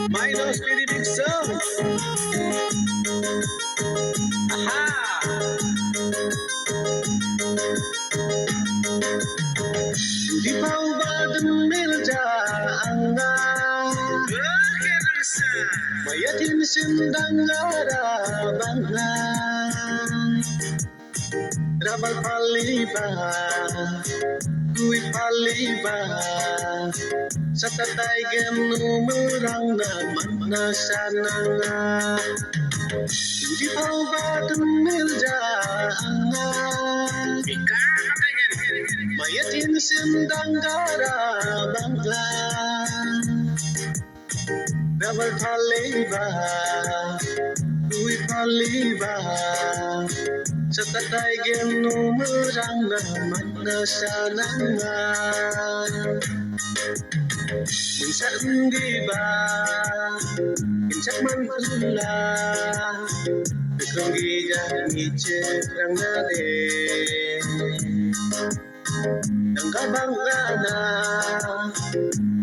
Milo's Philippine song. Aha! Di paubadan miljaanga mayatin sindang arabanga rabal paliba kui paliba sa tatay genumerang naman na sananga di paubadan miljaanga mayatin sindang arabanga rabal paliba kui paliba sa tatay genumerang naman na sananga minsan di ba minsan man tula Kung giyan ngicirang natin Ang kabangana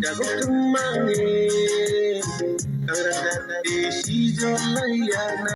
Dagok tumangin Ang ragad di si Jolayana